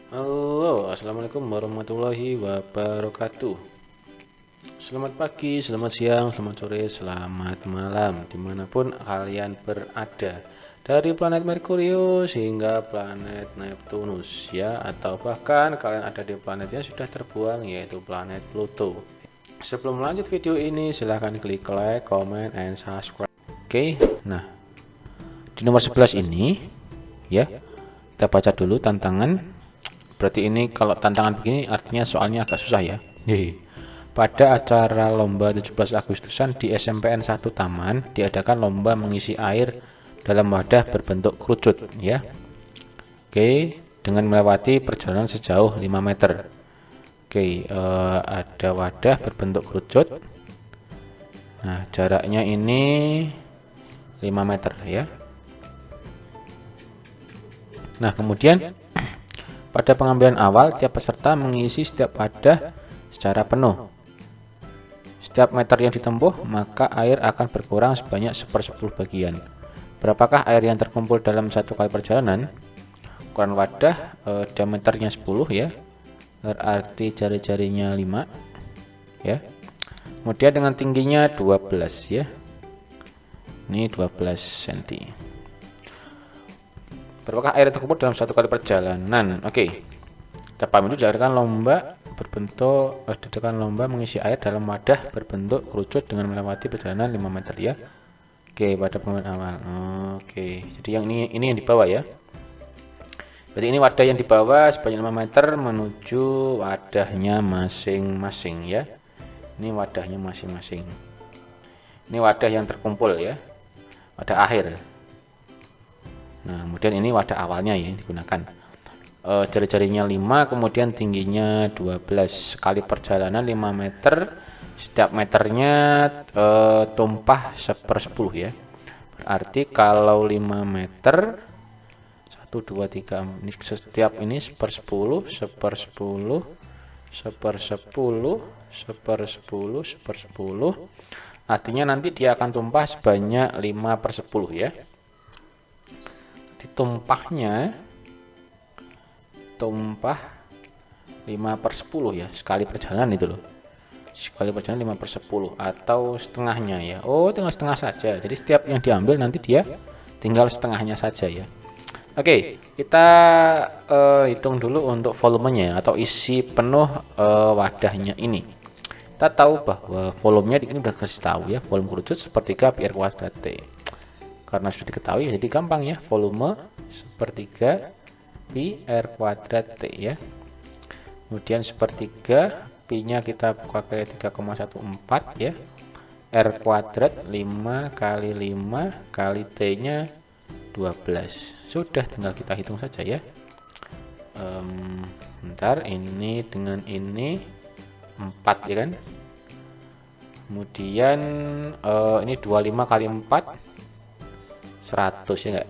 Halo, assalamualaikum warahmatullahi wabarakatuh. Selamat pagi, selamat siang, selamat sore, selamat malam, dimanapun kalian berada, dari planet Merkurius hingga planet Neptunus ya, atau bahkan kalian ada di planet yang sudah terbuang, yaitu planet Pluto. Sebelum lanjut video ini, silahkan klik like, comment, and subscribe. Oke, nah di nomor 11 ini ya, kita baca dulu tantangan. Berarti ini kalau tantangan begini artinya soalnya agak susah ya. Pada acara lomba 17 Agustusan di SMPN 1 Taman diadakan lomba mengisi air dalam wadah berbentuk kerucut ya. Oke, dengan melewati perjalanan sejauh 5 meter. Oke, ada wadah berbentuk kerucut. Nah, jaraknya ini 5 meter ya. Nah, kemudian pada pengambilan awal, tiap peserta mengisi setiap wadah secara penuh. Setiap meter yang ditempuh, maka air akan berkurang sebanyak 1/10 bagian. Berapakah air yang terkumpul dalam satu kali perjalanan? Ukuran wadah diameternya 10 ya, berarti jari-jarinya 5 ya. Kemudian dengan tingginya 12 ya. Ini 12 cm. Berapakah air yang terkumpul dalam satu kali perjalanan? Oke, kita paham itu diadakan lomba mengisi air dalam wadah berbentuk kerucut dengan melewati perjalanan 5 meter ya. Oke, pada pengambilan awal. Oke, jadi yang ini yang di bawah ya. Berarti ini wadah yang di bawah sebanyak 5 meter menuju wadahnya masing-masing ya. Ini wadahnya masing-masing. Ini wadah yang terkumpul ya. Wadah akhir. Nah, kemudian ini wadah awalnya ya yang digunakan. Jari-jarinya 5, kemudian tingginya 12. Sekali perjalanan 5 meter, setiap meternya tumpah 1/10 ya. Berarti kalau 5 meter 1 2 3 ini setiap ini 1/10, 1/10, 1/10, 1/10, 1/10. Artinya nanti dia akan tumpah sebanyak 5/10 ya. Tumpah 5/10 ya, sekali perjalanan itu loh, sekali perjalanan 5/10 atau setengahnya ya. Oh, tinggal setengah saja, jadi setiap yang diambil nanti dia tinggal setengahnya saja ya. Oke, kita hitung dulu untuk volumenya atau isi penuh wadahnya ini. Kita tahu bahwa volumenya di sini udah kasih tahu ya, volume kerucut sepertiga pi r kuadrat T. Karena sudah diketahui jadi gampang ya, volume sepertiga pi r kuadrat T ya. Kemudian sepertiga pi nya kita pakai 3,14 ya, r kuadrat 5 kali 5 kali T nya 12. Sudah, tinggal kita hitung saja ya. Bentar, ini dengan ini 4 ya kan. Kemudian ini 25 kali 4 100 ya enggak?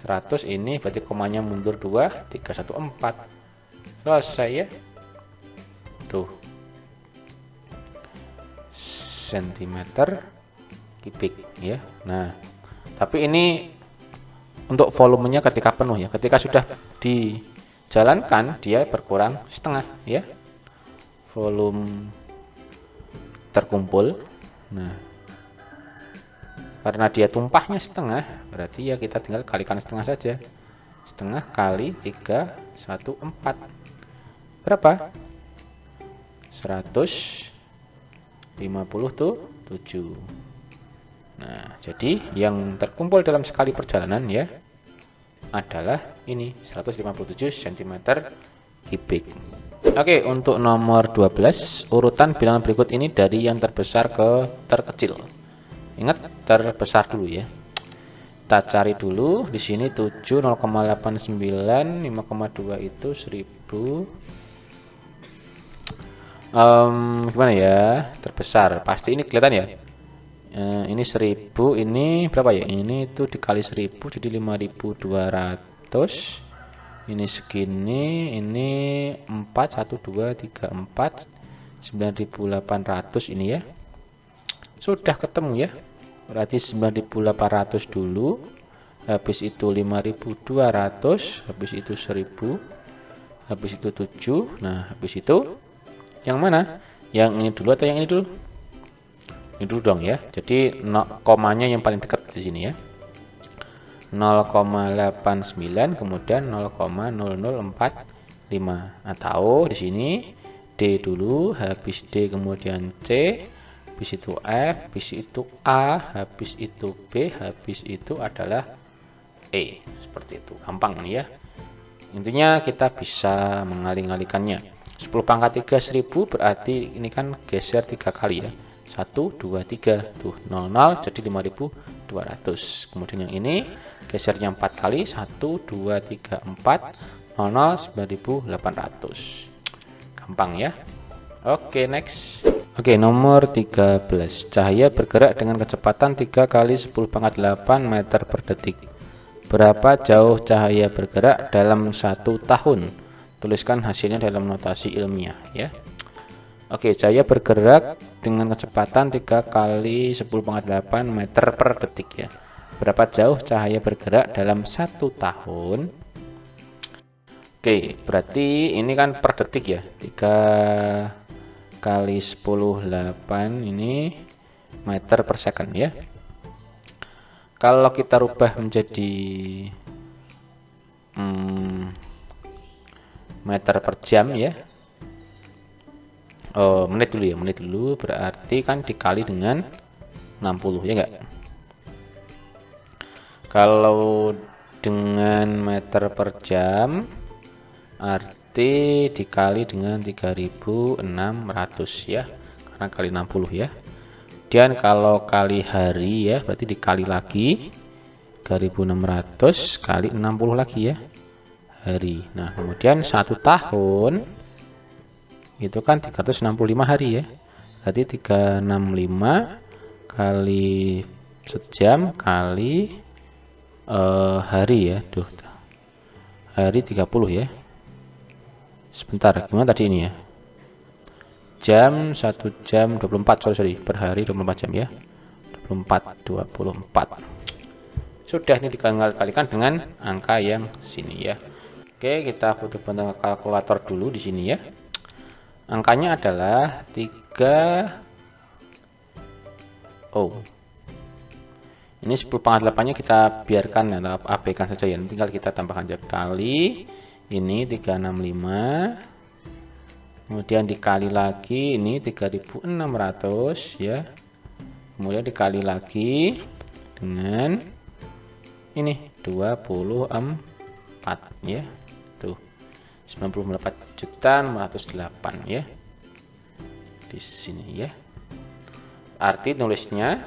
100 ini berarti komanya mundur 2, 3, 1, 4. Selesai ya. Tuh. Sentimeter kubik ya. Nah, tapi ini untuk volumenya ketika penuh ya. Ketika sudah dijalankan dia berkurang setengah ya. Volume terkumpul. Nah, karena dia tumpahnya setengah, berarti ya kita tinggal kalikan setengah saja. Setengah kali 3, 1, 4. Berapa? 157. Nah, jadi yang terkumpul dalam sekali perjalanan ya adalah ini 157 cm kubik. Oke, untuk nomor 12, urutan bilangan berikut ini dari yang terbesar ke terkecil. Ingat terbesar dulu ya. Kita cari dulu di sini 7 0,89 5,2 itu 1000. Gimana ya? Terbesar. Pasti ini kelihatan ya. Ini 1000, ini berapa ya? Ini itu dikali 1000 jadi 5200. Ini segini, ini 4 1 2 3 4 9800 ini ya. Sudah ketemu ya. Berarti 9800 dulu, habis itu 5200, habis itu 1000, habis itu 7. Nah, habis itu yang mana? Yang ini dulu atau yang ini dulu? Ini dulu dong ya. Jadi komanya yang paling dekat di sini ya. 0,89 kemudian 0,0045 atau di sini D dulu, habis D kemudian C, habis itu F, habis itu A, habis itu B, habis itu adalah E. Seperti itu, gampang nih ya. Intinya kita bisa mengalih-alihkannya. 10 pangkat 3 1000 berarti ini kan geser 3 kali ya. 1 2 3 tuh 00 jadi 5200. Kemudian yang ini gesernya 4 kali 1 2 3 4 00 9800. Gampang ya. Oke, next. Oke, nomor 13. Cahaya bergerak dengan kecepatan 3 kali 10 pangkat 8 meter per detik. Berapa jauh cahaya bergerak dalam 1 tahun? Tuliskan hasilnya dalam notasi ilmiah ya. Oke, cahaya bergerak dengan kecepatan 3 kali 10 pangkat 8 meter per detik ya. Berapa jauh cahaya bergerak dalam 1 tahun? Oke, berarti ini kan per detik ya. 3 kali 10 8 ini meter per second ya. Kalau kita rubah menjadi meter per jam ya. Oh, menit dulu ya, menit dulu berarti kan dikali dengan 60 ya enggak? Kalau dengan meter per jam arti dikali dengan 3600 ya, karena kali 60 ya. Dan kalau kali hari ya berarti dikali lagi 3600 kali 60 lagi ya hari. Nah, kemudian 1 tahun itu kan 365 hari ya. Berarti 365 kali sejam kali hari ya. Duh. Hari 30 ya. Sebentar, gimana tadi ini ya? Jam 1 jam 24, sorry, per hari 24 jam ya. 24. Sudah, ini dikalikan dengan angka yang sini ya. Oke, kita butuh bentuk kalkulator dulu di sini ya. Angkanya adalah 3. Oh. Ini 10 pangkat 8-nya kita biarkan atau abaikan saja ya. Tinggal kita tambahkan aja kali ini 365. Kemudian dikali lagi ini 3600 ya. Kemudian dikali lagi dengan ini 24 ya. Tuh. 94.408 ya. Di sini ya. Arti nulisnya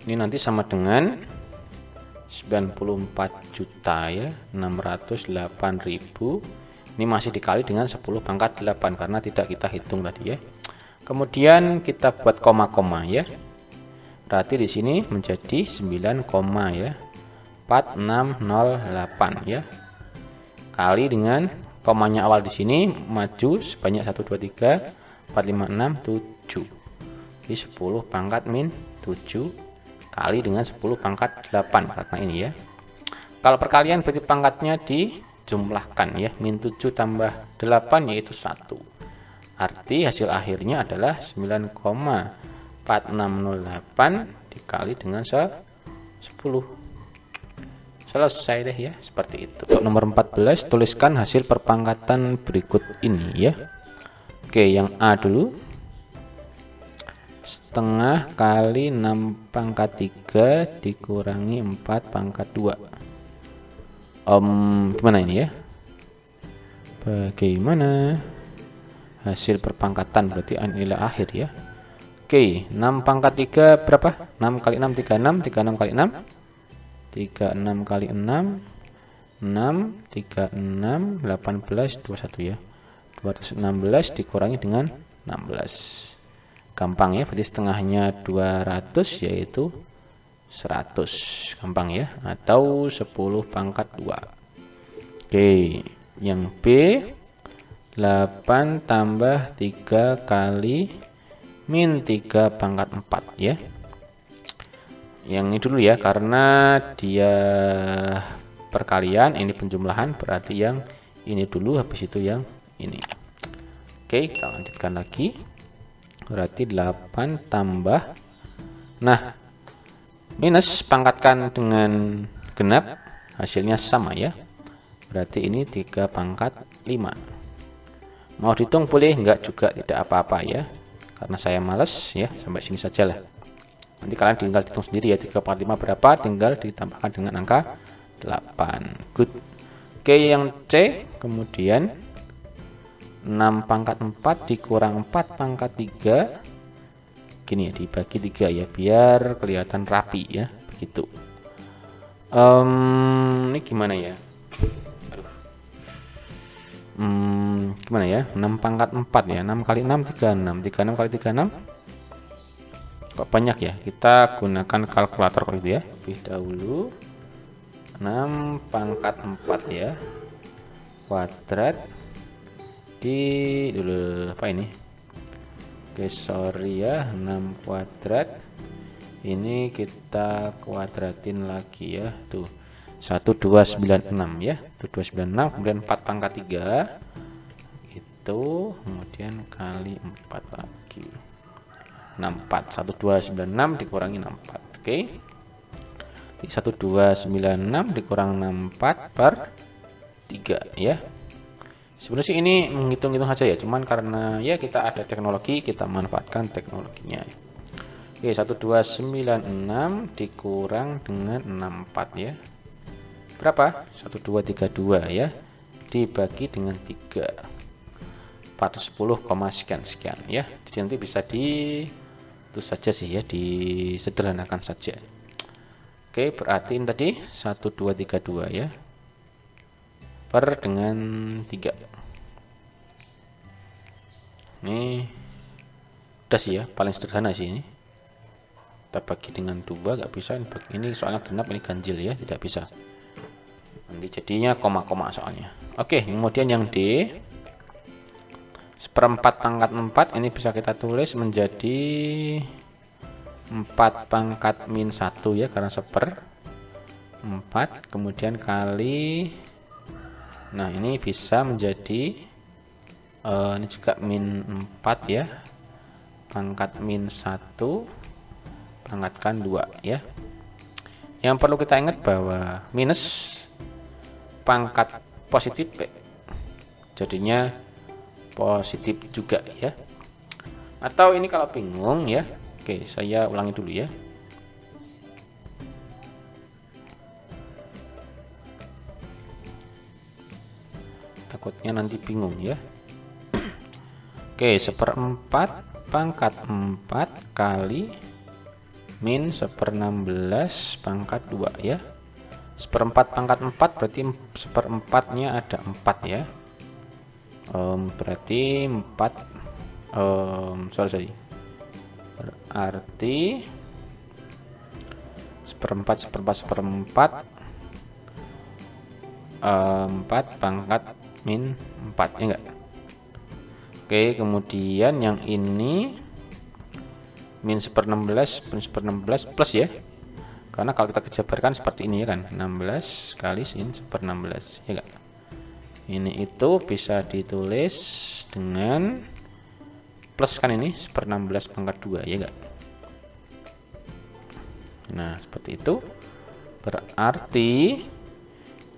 ini nanti sama dengan 94 juta ya 608.000. Ini masih dikali dengan 10 pangkat 8 karena tidak kita hitung tadi ya. Kemudian kita buat koma-koma ya. Berarti di sini menjadi 9, ya 4608 ya. Kali dengan komanya awal di sini maju sebanyak 1 2 3 4 5 6 7. Jadi 10 pangkat min 7 kali dengan 10 pangkat 8 karena ini ya. Kalau perkalian berarti pangkatnya dijumlahkan ya, min 7 tambah 8 yaitu 1. Arti hasil akhirnya adalah 9,4608 dikali dengan 10. Selesai deh ya, seperti itu. Untuk nomor 14 tuliskan hasil perpangkatan berikut ini ya. Oke, yang A dulu. Setengah kali 6 pangkat 3 dikurangi 4 pangkat 2. Gimana ini ya? Bagaimana hasil perpangkatan berarti nilai akhir ya. Oke, 6 pangkat 3 berapa? 6 kali 6 36, 36 kali 6 36 kali 6 6 36 18 21 ya. 216 dikurangi dengan 16. Gampang ya, berarti setengahnya 200 yaitu 100. Gampang ya, atau 10 pangkat 2. Oke, yang B 8 tambah 3 kali min 3 pangkat 4 ya. yang ini dulu ya, karena dia perkalian, ini penjumlahan, berarti yang ini dulu, habis itu yang ini. Oke, kita lanjutkan lagi. Berarti 8 tambah, nah minus pangkatkan dengan genap, hasilnya sama ya. Berarti ini 3 pangkat 5. Mau dihitung boleh, enggak juga tidak apa-apa ya, karena saya males ya, sampai sini saja lah. Nanti kalian tinggal hitung sendiri ya, 3 pangkat 5 berapa, tinggal ditambahkan dengan angka 8. Good. Oke, yang C kemudian 6 pangkat 4 dikurang 4 pangkat 3, gini ya, dibagi 3 ya, biar kelihatan rapi ya, begitu. Ini gimana ya? Gimana ya? 6 pangkat 4 ya, 6 kali 6 36, 36 kali 36 kok banyak ya, kita gunakan kalkulator kalau gitu ya. Lebih dahulu 6 pangkat 4 ya, kuadrat di dulu apa ini, oke sorry ya, 6 kuadrat ini kita kuadratin lagi ya, tuh 1296 ya, 1296 kemudian 4 pangkat 3 itu, kemudian kali 4 lagi 64, 1296 dikurangi 64. Oke, 1296 dikurang 64 per 3 ya. Sebenarnya sih ini menghitung-hitung saja ya, cuman karena ya kita ada teknologi, kita manfaatkan teknologinya. Oke, 1296 dikurang dengan 64 ya, berapa? 1232 ya, dibagi dengan 3, 410, sekian ya. Jadi nanti bisa itu saja sih ya, disederhanakan saja. Oke, berarti ini tadi 1232 ya, per dengan 3. Ini udah sih ya, paling sederhana sih ini. Kita bagi dengan 2 nggak bisa, ini soalnya genap, ini ganjil ya, tidak bisa. Nanti jadinya koma-koma soalnya. Oke, kemudian yang D, 1/4 pangkat 4 ini bisa kita tulis menjadi 4 pangkat min 1 ya, karena 1/4 kemudian kali, nah ini bisa menjadi ini juga min 4 ya, pangkat min 1 pangkatkan 2 ya. Yang perlu kita ingat bahwa minus pangkat positif B, jadinya positif juga ya. Atau ini kalau bingung ya, oke saya ulangi dulu ya. Takutnya nanti bingung ya. Oke, 1/4 pangkat 4 kali min 1/16 pangkat 2 ya. 1/4 pangkat 4 berarti 1/4-nya ada 4 ya. Berarti 4 sorry berarti 1/4 4 pangkat min 4 ya enggak. Oke, kemudian yang ini min 1/16 plus ya, karena kalau kita kejabarkan seperti ini ya kan, 16 kali sin 1/16 ya enggak. Ini itu bisa ditulis dengan plus kan, ini 1/16 pangkat 2 ya enggak. Nah seperti itu, berarti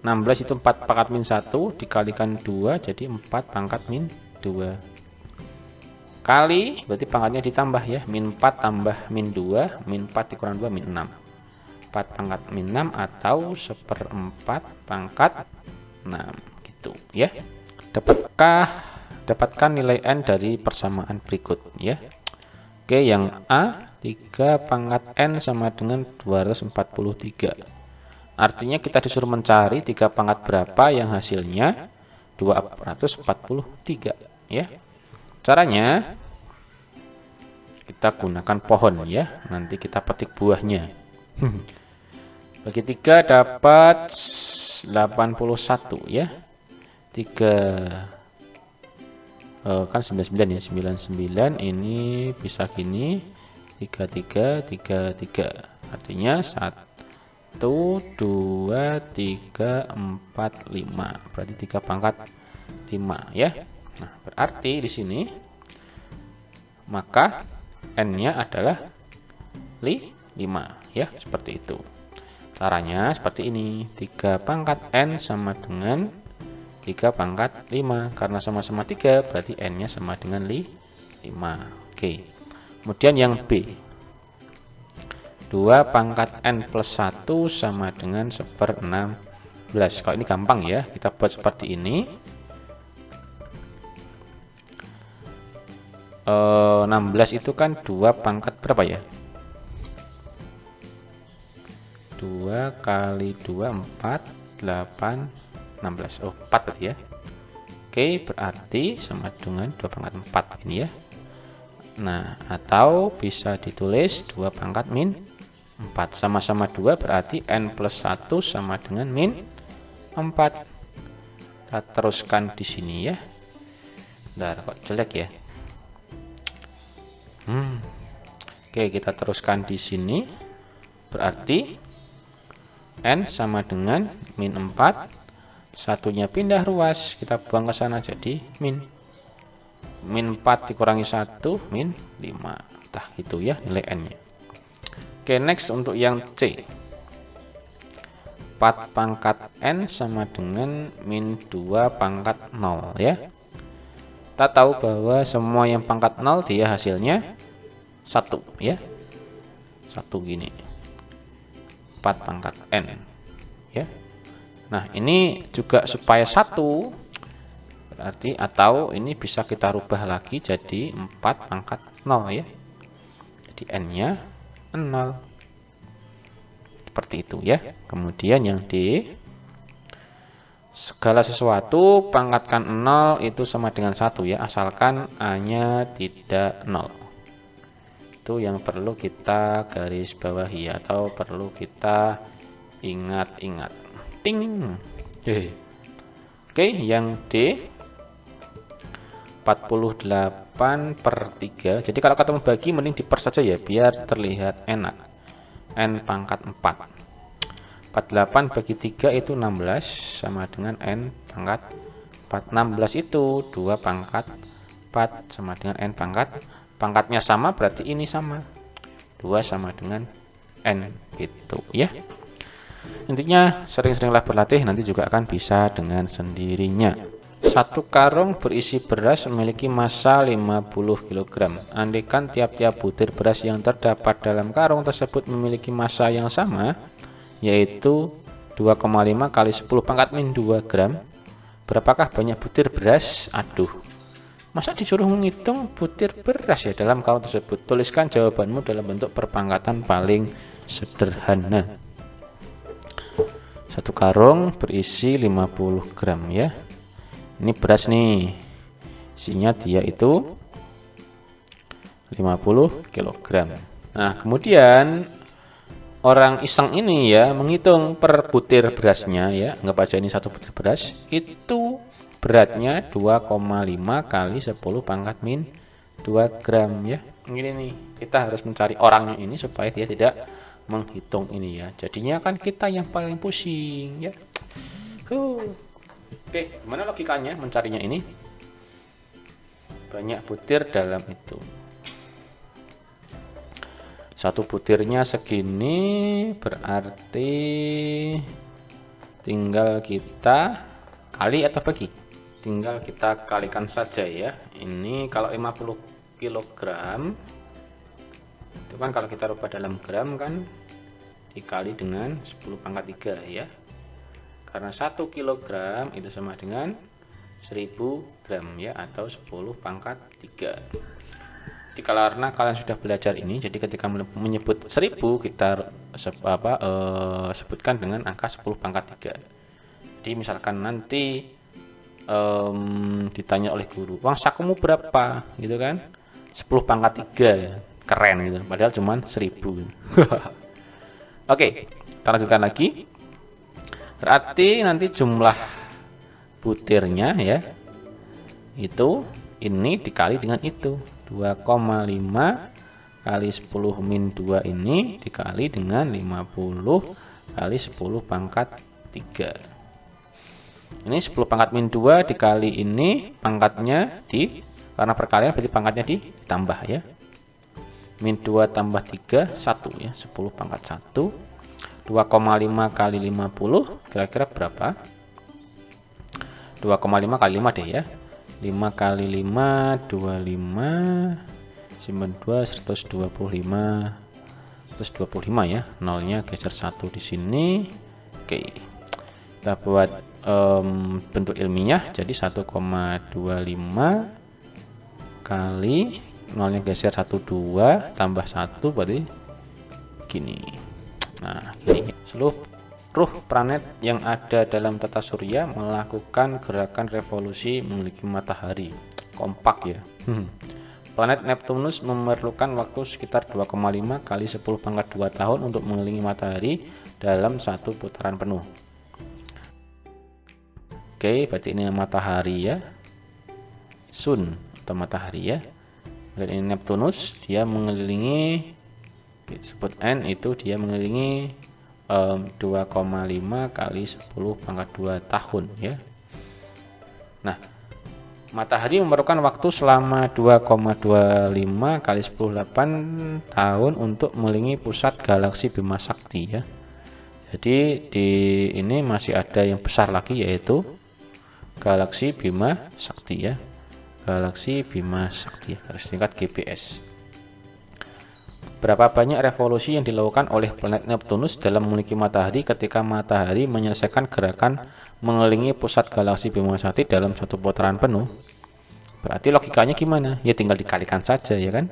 16 itu 4 pangkat min 1 dikalikan 2 jadi 4 pangkat min 2 kali, berarti pangkatnya ditambah ya, min 4 tambah min 2, min 4 dikurang 2 min 6, 4 pangkat min 6 atau 1/4 pangkat 6 gitu ya. Dapatkan nilai n dari persamaan berikut ya. Oke, yang A, 3 pangkat n sama dengan 243. Artinya kita disuruh mencari 3 pangkat berapa yang hasilnya 243 ya. Caranya kita gunakan pohon ya, nanti kita petik buahnya. Bagi 3 dapat 81 ya. 3 kan 99 ya, 99 ini bisa gini, 33 33 Artinya 1, 2, 3, 4, 5. Berarti 3 pangkat 5 ya. Nah, berarti di sini maka n-nya adalah 5 ya, seperti itu. Caranya seperti ini. 3 pangkat n sama dengan 3 pangkat 5. Karena sama-sama 3 berarti n-nya sama dengan 5. Oke. Kemudian yang B. 2 pangkat n plus 1 sama dengan 1/16. Kalau ini gampang ya, kita buat seperti ini. 16 itu kan 2 pangkat berapa ya? 2 kali 2, 4, 8, 16. Oh, 4 berarti ya. Oke, berarti sama dengan 2 pangkat 4 ini ya. Nah, atau bisa ditulis 2 pangkat min 4. Sama-sama 2 berarti n plus 1 sama dengan min 4. Kita teruskan di sini ya. Bentar, kok jelek ya? Oke, kita teruskan di sini. Berarti n sama dengan min 4. Satunya pindah ruas, kita buang ke sana jadi min 4 dikurangi 1 min 5. Nah, gitu ya nilai n-nya. Oke, next untuk yang C. 4 pangkat n sama dengan min 2 pangkat 0 ya. Kita tahu bahwa semua yang pangkat 0 dia hasilnya 1 ya. 1 gini. 4 pangkat n ya. Nah, ini juga supaya 1 berarti, atau ini bisa kita rubah lagi jadi 4 pangkat 0 ya. Jadi n-nya 0. Seperti itu ya. Kemudian yang D, segala sesuatu pangkatkan 0 itu sama dengan 1 ya, asalkan a-nya tidak 0. Itu yang perlu kita garis bawahi atau perlu kita ingat-ingat. Ting. Oke, yang D 48/3. Jadi kalau ketemu bagi mending diper saja ya, biar terlihat enak. N pangkat 4. 48 bagi 3 itu 16 sama dengan n pangkat 4. 16 itu 2 pangkat 4 sama dengan n pangkat. Pangkatnya sama berarti ini sama. 2 sama dengan n gitu ya. Intinya sering-seringlah berlatih, nanti juga akan bisa dengan sendirinya. Satu karung berisi beras memiliki massa 50 kg. Andaikan tiap-tiap butir beras yang terdapat dalam karung tersebut memiliki massa yang sama, yaitu 2,5 kali 10 pangkat min 2 gram. Berapakah banyak butir beras? Aduh, masa disuruh menghitung butir beras ya dalam karung tersebut? Tuliskan jawabanmu dalam bentuk perpangkatan paling sederhana. Satu karung berisi 50 gram ya. Ini beras nih, isinya dia itu 50 kg. Nah, kemudian orang iseng ini ya menghitung per butir berasnya ya, anggap aja ini satu butir beras, itu beratnya 2,5 kali 10 pangkat min 2 gram ya. Ini nih, kita harus mencari orangnya ini supaya dia tidak menghitung ini ya. Jadinya kan kita yang paling pusing ya. Oke, gimana logikanya mencarinya ini? Banyak butir dalam itu. Satu butirnya segini, berarti tinggal kita kali atau bagi? Tinggal kita kalikan saja ya. Ini kalau 50 kg itu kan kalau kita rubah dalam gram kan dikali dengan 10 pangkat 3 ya. Karena 1 kg itu sama dengan 1000 gram ya, atau 10 pangkat 3. Jadi karena kalian sudah belajar ini, jadi ketika menyebut 1000 kita sebutkan dengan angka 10 pangkat 3. Jadi misalkan nanti ditanya oleh guru, uang sakumu berapa gitu kan, 10 pangkat 3 keren gitu, padahal cuma 1000. Oke, kita lanjutkan lagi. Berarti nanti jumlah butirnya ya, itu ini dikali dengan itu 2,5 kali 10 min 2 ini dikali dengan 50 kali 10 pangkat 3. Ini 10 pangkat min 2 dikali ini pangkatnya karena perkalian berarti pangkatnya ditambah ya. Min 2 tambah 3 1 ya, 10 pangkat 1. 2,5 kali 50 kira-kira berapa? 2,5 kali 5 deh ya. 5 kali 5 25, simpan 2 125, 125 ya. Nolnya geser 1 di sini. Oke, kita buat bentuk ilmiah, jadi 1,25 kali nolnya geser 12 tambah 1 berarti gini. Nah, gini. Seluruh planet yang ada dalam tata surya melakukan gerakan revolusi mengelilingi matahari. Kompak ya. Planet Neptunus memerlukan waktu sekitar 2,5 kali 10 pangkat 2 tahun untuk mengelilingi matahari dalam satu putaran penuh. Oke, berarti ini matahari ya. Sun atau matahari ya. Dan ini Neptunus, dia mengelilingi, disebut N, itu dia mengelilingi 2,5 kali 10 pangkat 2 tahun ya. Nah, matahari memerlukan waktu selama 2,25 kali 10 tahun untuk mengelilingi pusat galaksi Bima Sakti ya. Jadi di ini masih ada yang besar lagi, yaitu galaksi Bima Sakti ya. Galaksi Bima Sakti, garis singkat GPS. Berapa banyak revolusi yang dilakukan oleh planet Neptunus dalam memiliki matahari ketika matahari menyelesaikan gerakan mengelilingi pusat galaksi Bima Sakti dalam satu putaran penuh? Berarti logikanya gimana? Ya tinggal dikalikan saja ya kan.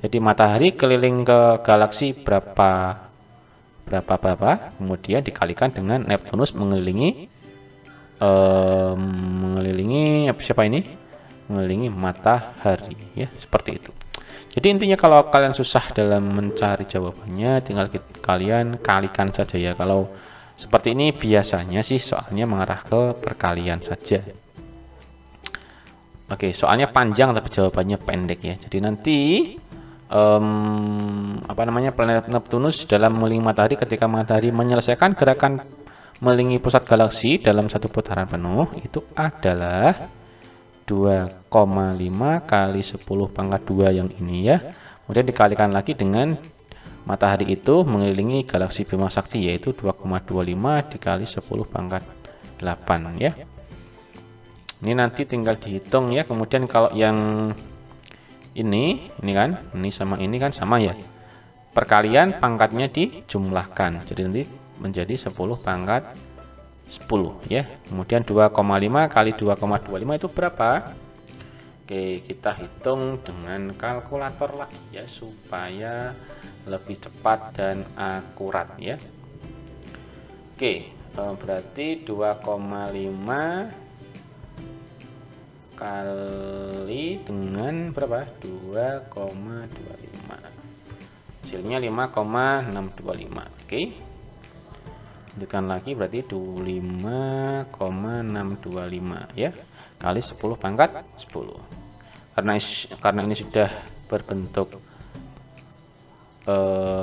Jadi matahari keliling ke galaksi berapa, kemudian dikalikan dengan Neptunus mengelilingi siapa ini? Mengelilingi matahari ya, seperti itu. Jadi intinya kalau kalian susah dalam mencari jawabannya, tinggal kalian kalikan saja ya. Kalau seperti ini biasanya sih soalnya mengarah ke perkalian saja. Oke, soalnya panjang tapi jawabannya pendek ya. Jadi nanti planet Neptunus dalam mengelilingi matahari ketika matahari menyelesaikan gerakan mengelilingi pusat galaksi dalam satu putaran penuh itu adalah 2,5 kali 10 pangkat 2 yang ini ya. Kemudian dikalikan lagi dengan matahari itu mengelilingi galaksi Bima Sakti, yaitu 2,25 dikali 10 pangkat 8 ya. Ini nanti tinggal dihitung ya. Kemudian kalau yang ini kan, ini sama ini kan sama ya. Perkalian pangkatnya dijumlahkan. Jadi nanti menjadi 10 pangkat 10 ya. Kemudian 2,5 kali 2,25 itu berapa? Oke, kita hitung dengan kalkulator lagi ya supaya lebih cepat dan akurat ya. Oke, berarti 2,5 kali dengan berapa? 2,25. Hasilnya 5,625. Oke. Lanjutkan lagi, berarti 5,625 ya kali 10 pangkat 10. Karena ini sudah berbentuk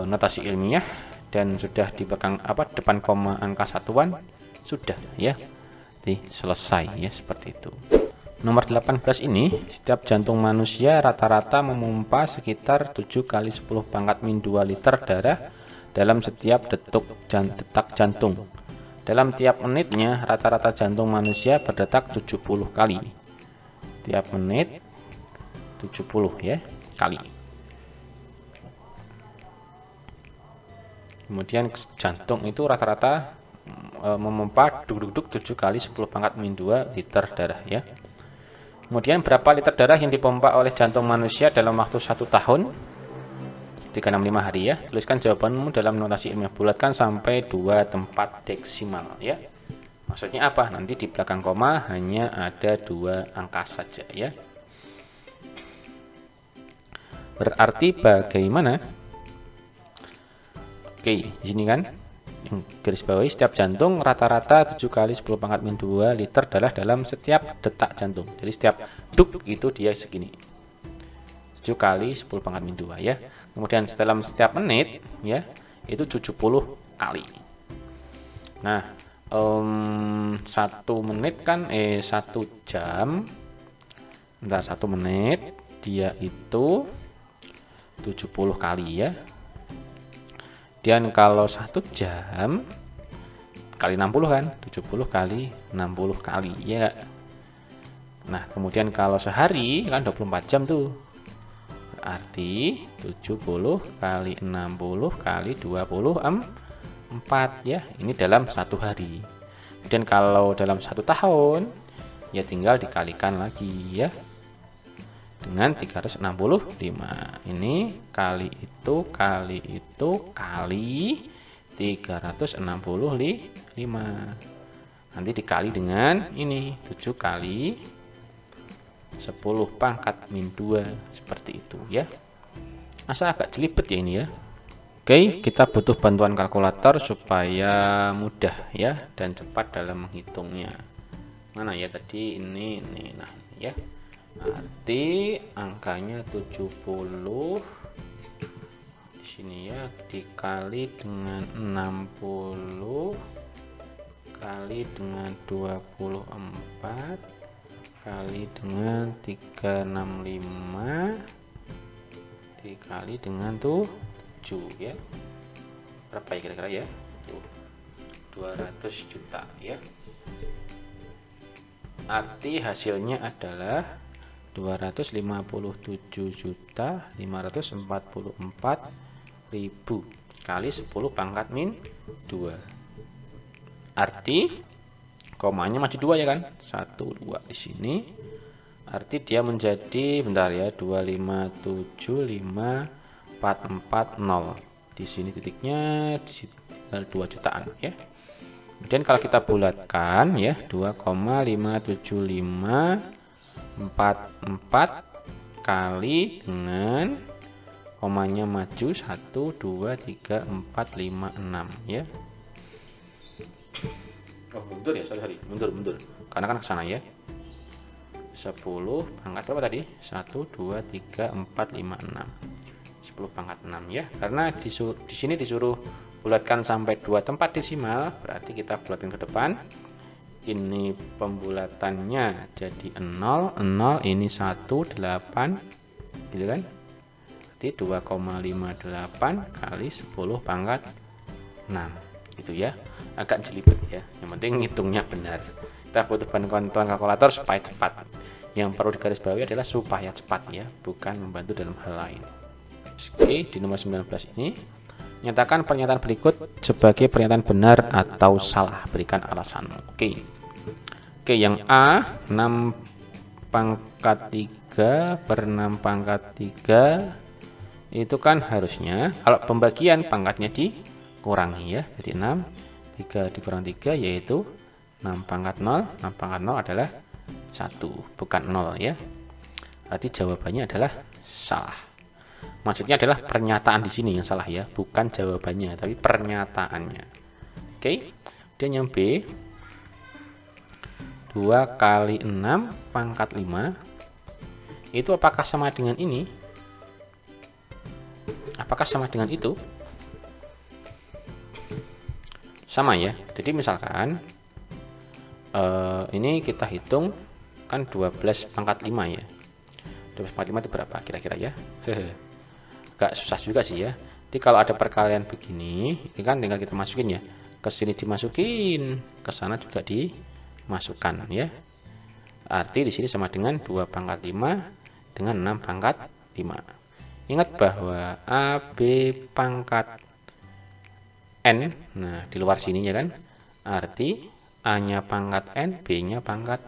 notasi ilmiah dan sudah di belakang depan koma angka satuan sudah ya. Jadi selesai ya, seperti itu. Nomor 18 ini, setiap jantung manusia rata-rata memompa sekitar 7 kali 10 pangkat min 2 liter darah dalam setiap detak jantung. Dalam tiap menitnya, rata-rata jantung manusia berdetak 70 kali. Tiap menit 70 ya kali. Kemudian jantung itu rata-rata memompa 7 kali 10 pangkat min 2 liter darah ya. Kemudian berapa liter darah yang dipompa oleh jantung manusia dalam waktu 1 tahun? 365 hari ya. Tuliskan jawabanmu dalam notasi ilmiah, bulatkan sampai 2 tempat deksimal ya. Maksudnya apa? Nanti di belakang koma hanya ada 2 angka saja ya. Berarti bagaimana? Oke, di sini kan yang garis bawahi, setiap jantung rata-rata 7 kali 10 pangkat min 2 liter darah dalam setiap detak jantung. Jadi setiap duk itu dia segini. 7 kali 10 pangkat min 2 ya. Kemudian dalam setiap menit ya itu 70 kali. Nah, 1 menit kan 1 jam. Bentar, 1 menit dia itu 70 kali ya. Dan kalau 1 jam kali 60 kan, 70 kali 60 kali ya. Nah, kemudian kalau sehari kan 24 jam tuh. Berarti 70 kali 60 kali 24 ya. Ini dalam 1 hari. Kemudian kalau dalam 1 tahun ya tinggal dikalikan lagi ya. Dengan 365. Ini kali itu kali 365. Nanti dikali dengan ini 7 kali 10 pangkat min 2 seperti itu ya. Masa agak jelibet ya ini ya. Oke, kita butuh bantuan kalkulator supaya mudah ya dan cepat dalam menghitungnya. Mana ya tadi ini nah ya. Arti angkanya 70 di sini ya dikali dengan 60 kali dengan 24 kali dengan 365 dikali dengan 7 ya. Berapa ya kira-kira ya? 200 juta ya. Arti hasilnya adalah 257.544.000 kali 10 pangkat min 2. Arti komanya masih 2 ya kan? 1 2 di sini. Arti dia menjadi bentar ya 257.544.000. Di sini titiknya di sini tinggal 2 jutaan ya. Kemudian kalau kita bulatkan ya 2,57544 kali dengan komanya maju 1 2 3 4 5 6 ya. Oh mundur ya, sorry mundur karena kan ke sana ya. 10 pangkat berapa tadi? 1 2 3 4 5 6. 10 pangkat 6 ya. Karena di sini disuruh bulatkan sampai 2 tempat desimal, berarti kita bulatkan ke depan. Ini pembulatannya jadi 0 ini 1 8 gitu kan. Berarti 2,58 kali 10 pangkat 6 itu ya. Agak jelibet ya, yang penting hitungnya benar. Kita butuh bantuan kalkulator supaya cepat. Yang perlu digarisbawahi adalah supaya cepat ya, bukan membantu dalam hal lain. Oke, di nomor 19 ini nyatakan pernyataan berikut sebagai pernyataan benar atau salah, berikan alasan. Oke, yang A 6 pangkat 3 per 6 pangkat 3 itu kan harusnya kalau pembagian pangkatnya dikurangi ya. Jadi 6 3 dikurang 3 yaitu 6 pangkat 0. 6 pangkat 0 adalah 1 bukan 0 ya. Berarti jawabannya adalah salah. Maksudnya adalah pernyataan di sini yang salah ya, bukan jawabannya tapi pernyataannya. Oke. Dan yang B 2 kali 6 pangkat 5 itu apakah sama dengan ini? Apakah sama dengan itu? Sama ya. Jadi misalkan ini kita hitung kan 12 pangkat 5 ya. 12 pangkat 5 itu berapa kira-kira ya? Agak susah juga sih ya. Jadi kalau ada perkalian begini, ini kan tinggal kita masukin ya. Ke sini dimasukin, ke sana juga dimasukkan ya. Arti di sini sama dengan 2 pangkat 5 dengan 6 pangkat 5. Ingat bahwa A, B pangkat N, nah di luar sininya kan. Arti A-nya pangkat N, B-nya pangkat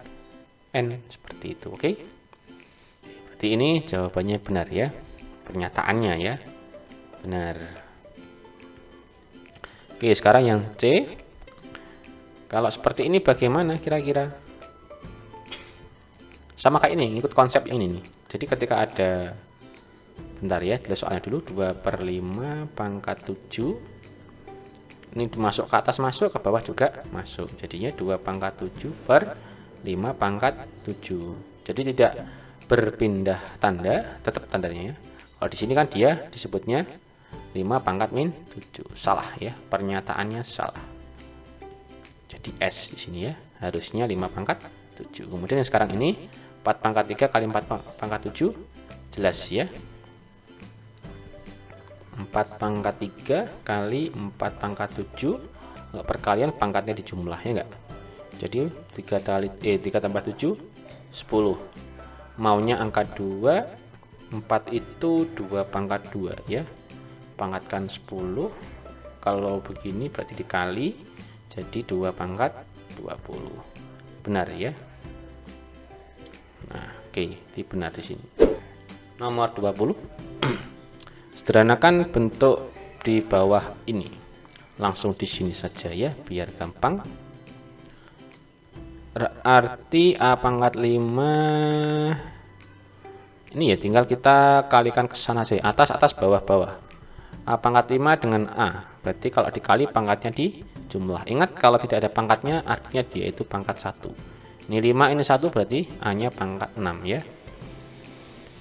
N, seperti itu. Oke. Berarti ini jawabannya benar ya. Pernyataannya ya. Benar. Oke, sekarang yang C. Kalau seperti ini bagaimana kira-kira? Sama kayak ini, ikut konsep yang ini nih. Jadi ketika ada, bentar ya, jelas soalnya dulu 2 per 5 pangkat 7. Ini masuk ke atas, masuk ke bawah juga masuk. Jadinya 2 pangkat 7 per 5 pangkat 7. Jadi tidak berpindah tanda, tetap tandanya ya. Kalau di sini kan dia disebutnya 5 pangkat min 7. Salah ya, pernyataannya salah. Jadi S di sini ya, harusnya 5 pangkat 7. Kemudian yang sekarang ini 4 pangkat 3 kali 4 pangkat 7, jelas ya. 4 pangkat 3 kali 4 pangkat 7, kalau perkalian pangkatnya dijumlah ya enggak. Jadi 3 tambah 7 10. Maunya angka 2, 4 itu 2 pangkat 2 ya. Pangkatkan 10. Kalau begini berarti dikali, jadi 2 pangkat 20. Benar ya. Nah, oke, ini benar di sini. Nomor 20. Sederhanakan bentuk di bawah ini. Langsung di sini saja ya, biar gampang. Arti A pangkat 5 ini ya, tinggal kita kalikan ke sana saja, atas bawah. A pangkat 5 dengan A, berarti kalau dikali pangkatnya dijumlah. Ingat, kalau tidak ada pangkatnya artinya dia itu pangkat 1. Ini 5, ini 1, berarti A nya pangkat 6 ya.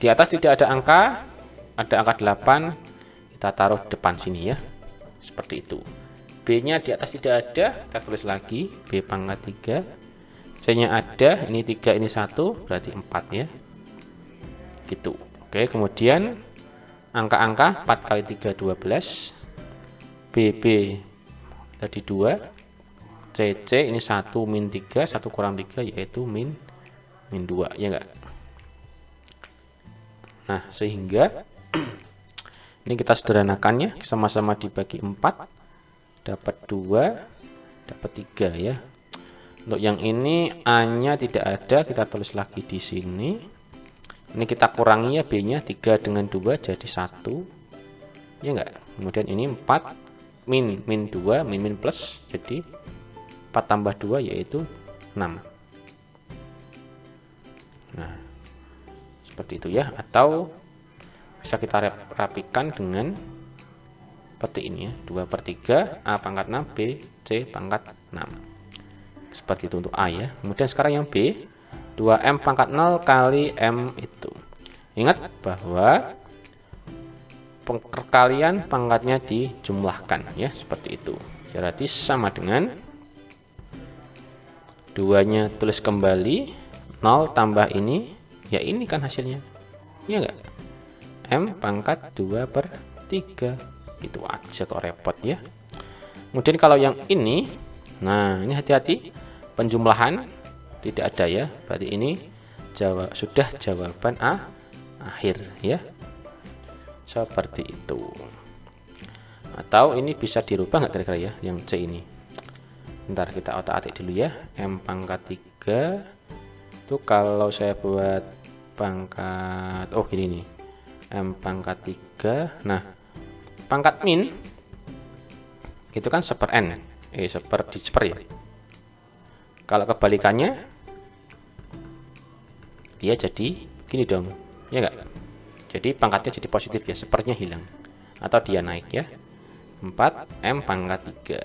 Di atas tidak ada angka, ada angka 8, kita taruh depan sini ya, seperti itu. B nya di atas tidak ada, kita tulis lagi B pangkat 3. C nya ada, ini 3, ini 1, berarti 4 ya, gitu. Oke, kemudian angka-angka 4 kali 3 12, BB tadi 2, CC ini 1 min 3, 1 kurang 3 yaitu min 2 ya enggak. Nah, sehingga ini kita sederhanakannya, sama-sama dibagi 4 dapat 2, dapat 3 ya. Untuk yang ini A nya tidak ada, kita tulis lagi di sini. Ini kita kurangi ya, B nya 3 dengan 2 jadi 1 ya enggak. Kemudian ini 4 min 2 min plus, jadi 4 tambah 2 yaitu 6. Nah, seperti itu ya. Atau bisa kita rapikan dengan seperti ini ya, 2/3 A pangkat 6 B C pangkat 6. Seperti itu untuk A ya. Kemudian sekarang yang B, 2M pangkat 0 kali M itu. Ingat bahwa perkalian pangkatnya dijumlahkan ya, seperti itu. Berarti sama dengan 2-nya tulis kembali, 0 tambah ini, ya ini kan hasilnya. Iya enggak? M pangkat 2/3. Itu aja kok repot ya. Kemudian kalau yang ini, nah ini hati-hati, penjumlahan tidak ada ya, berarti ini sudah jawaban akhir ya, seperti itu. Atau ini bisa dirubah nggak kira-kira ya, yang C ini. Bentar, kita otak-atik dulu ya. M pangkat 3 itu kalau saya buat pangkat, oh gini nih, M pangkat 3. Nah, pangkat min itu kan seper N, seper ya. Kalau kebalikannya dia jadi gini dong ya enggak. Jadi pangkatnya jadi positif ya, sepernya hilang atau dia naik ya. 4M pangkat 3.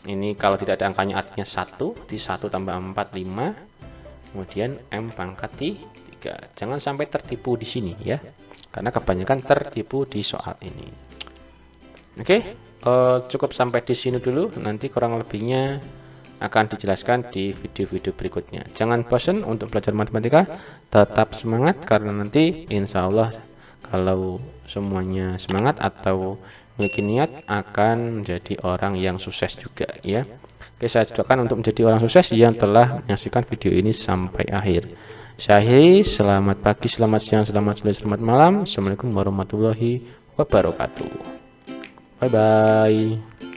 Ini kalau tidak ada angkanya artinya 1, di 1 tambah 4 5, kemudian M pangkat 3. Jangan sampai tertipu di sini ya, karena kebanyakan tertipu di soal ini. Oke, cukup sampai di sini dulu, nanti kurang lebihnya akan dijelaskan di video-video berikutnya. Jangan bosan untuk belajar matematika, tetap semangat, karena nanti insya Allah kalau semuanya semangat atau memiliki niat akan menjadi orang yang sukses juga ya. Oke, saya doakan untuk menjadi orang sukses yang telah menyaksikan video ini sampai akhir. Saya akhiri, selamat pagi, selamat siang, selamat sore, selamat malam. Assalamualaikum warahmatullahi wabarakatuh. Bye bye.